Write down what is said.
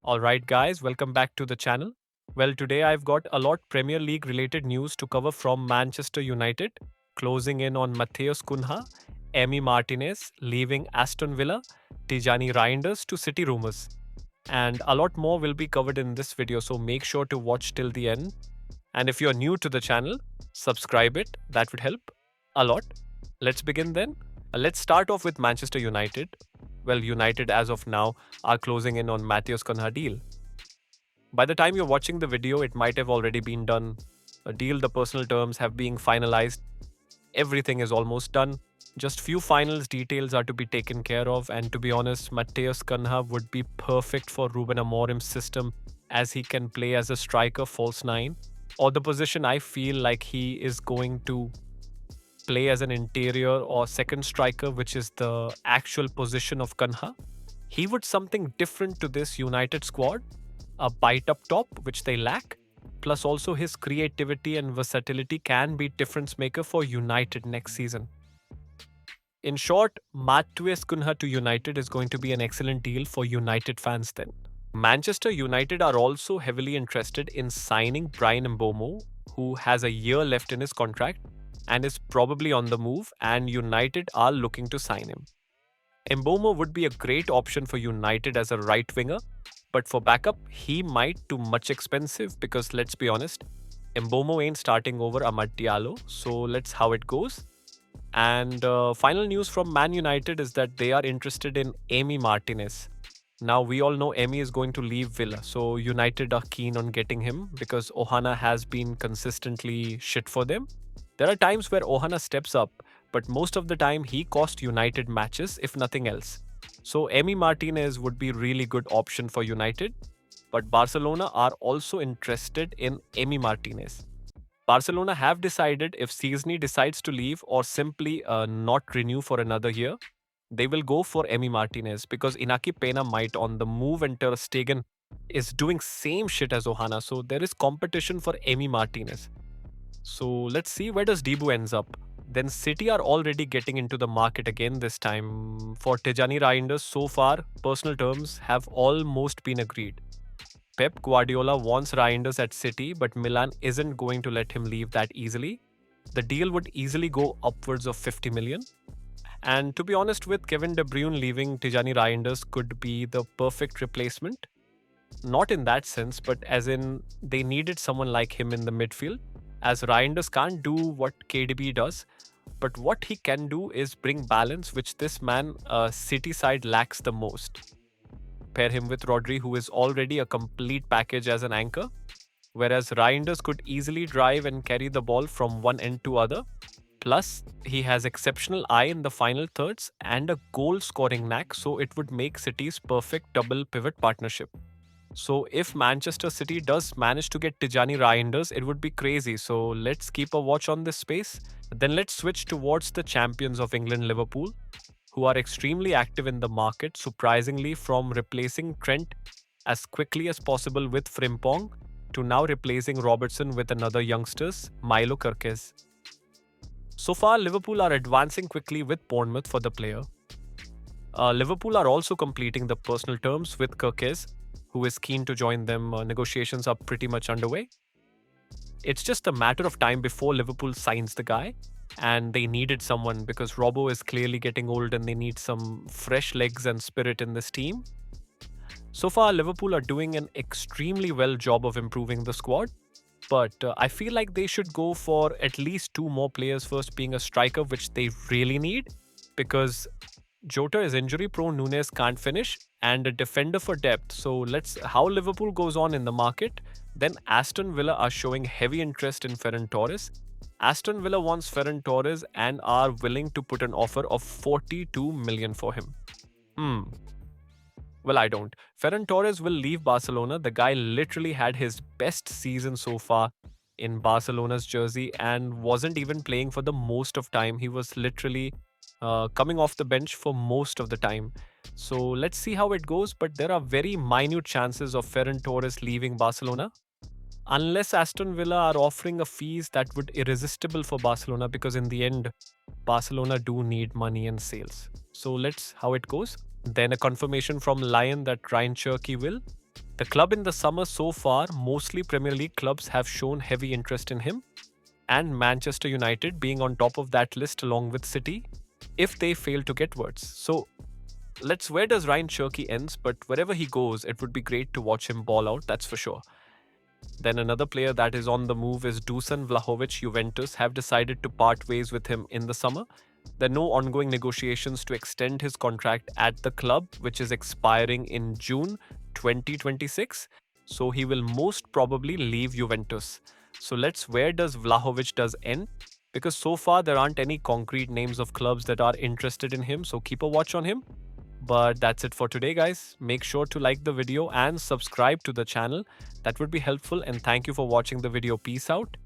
Alright, guys, welcome back to the channel. Well, today I've got a lot Premier League related news to cover from Manchester United, closing in on Matheus Cunha, Emi Martinez leaving Aston Villa, Tijani Reijnders to City rumours. And a lot more will be covered in this video, so make sure to watch till the end. And if you're new to the channel, subscribe it, that would help a lot. Let's begin then. Let's start off with Manchester United. Well, United as of now are closing in on Matheus Cunha deal. By the time you're watching the video, it might have already been done. A deal, the personal terms have been finalized. Everything is almost done. Just few finals details are to be taken care of, and to be honest, Matheus Cunha would be perfect for Ruben Amorim's system as he can play as a striker, false nine, or the position I feel like he is going to play as an interior or second striker, which is the actual position of Cunha. He would something different to this United squad, a bite up top, which they lack, plus also his creativity and versatility can be difference maker for United next season. In short, Matheus Cunha to United is going to be an excellent deal for United fans then. Manchester United are also heavily interested in signing Brian Mbeumo, who has a year left in his contract and is probably on the move, and United are looking to sign him. Mbeumo would be a great option for United as a right winger, but for backup, he might too much expensive because let's be honest, Mbeumo ain't starting over Amad Diallo, so let's how it goes. And final news from Man United is that they are interested in Emi Martinez. Now we all know Emi is going to leave Villa, so United are keen on getting him because Ohana has been consistently shit for them. There are times where Ohana steps up, but most of the time he cost United matches if nothing else. So Emi Martinez would be really good option for United, but Barcelona are also interested in Emi Martinez. Barcelona have decided if Szczesny decides to leave or simply not renew for another year, they will go for Emi Martinez because Inaki Pena might on the move and Ter Stegen is doing same shit as Ohana, so there is competition for Emi Martinez. So let's see where does Debu ends up. Then City are already getting into the market again this time. For Tijani Reijnders, so far, personal terms have almost been agreed. Pep Guardiola wants Reijnders at City, but Milan isn't going to let him leave that easily. The deal would easily go upwards of 50 million. And to be honest, with Kevin De Bruyne leaving, Tijani Reijnders could be the perfect replacement. Not in that sense, but as in they needed someone like him in the midfield, as Reijnders can't do what KDB does, but what he can do is bring balance, which this man, City side, lacks the most. Pair him with Rodri, who is already a complete package as an anchor, whereas Reijnders could easily drive and carry the ball from one end to other. Plus, he has exceptional eye in the final thirds and a goal-scoring knack, so it would make City's perfect double pivot partnership. So if Manchester City does manage to get Tijani Reijnders, it would be crazy. So let's keep a watch on this space. Then let's switch towards the champions of England, Liverpool, who are extremely active in the market, surprisingly from replacing Trent as quickly as possible with Frimpong to now replacing Robertson with another youngsters, Milo Kerkez. So far, Liverpool are advancing quickly with Bournemouth for the player. Liverpool are also completing the personal terms with Kerkez, who is keen to join them. Negotiations are pretty much underway. It's just a matter of time before Liverpool signs the guy, and they needed someone because Robbo is clearly getting old and they need some fresh legs and spirit in this team. So far, Liverpool are doing an extremely well job of improving the squad, but I feel like they should go for at least two more players first, being a striker, which they really need because Jota is injury prone, Nunes can't finish, and a defender for depth. So let's how Liverpool goes on in the market. Then Aston Villa are showing heavy interest in Ferran Torres. Aston Villa wants Ferran Torres and are willing to put an offer of 42 million for him. Well, I don't. Ferran Torres will leave Barcelona. The guy literally had his best season so far in Barcelona's jersey and wasn't even playing for the most of time. He was literally coming off the bench for most of the time. So let's see how it goes, but there are very minute chances of Ferran Torres leaving Barcelona. Unless Aston Villa are offering a fees that would irresistible for Barcelona because in the end, Barcelona do need money and sales. So let's how it goes. Then a confirmation from Lyon that Ryan Cherky will The club in the summer so far, mostly Premier League clubs have shown heavy interest in him, and Manchester United being on top of that list along with City if they fail to get words. So let's where does Ryan Cherky ends, but wherever he goes, it would be great to watch him ball out, that's for sure. Then another player that is on the move is Dusan Vlahovic. Juventus have decided to part ways with him in the summer. There are no ongoing negotiations to extend his contract at the club, which is expiring in June 2026. So he will most probably leave Juventus. So where does Vlahovic does end? Because so far there aren't any concrete names of clubs that are interested in him. So keep a watch on him. But that's it for today, guys. Make sure to like the video and subscribe to the channel. That would be helpful. And thank you for watching the video. Peace out.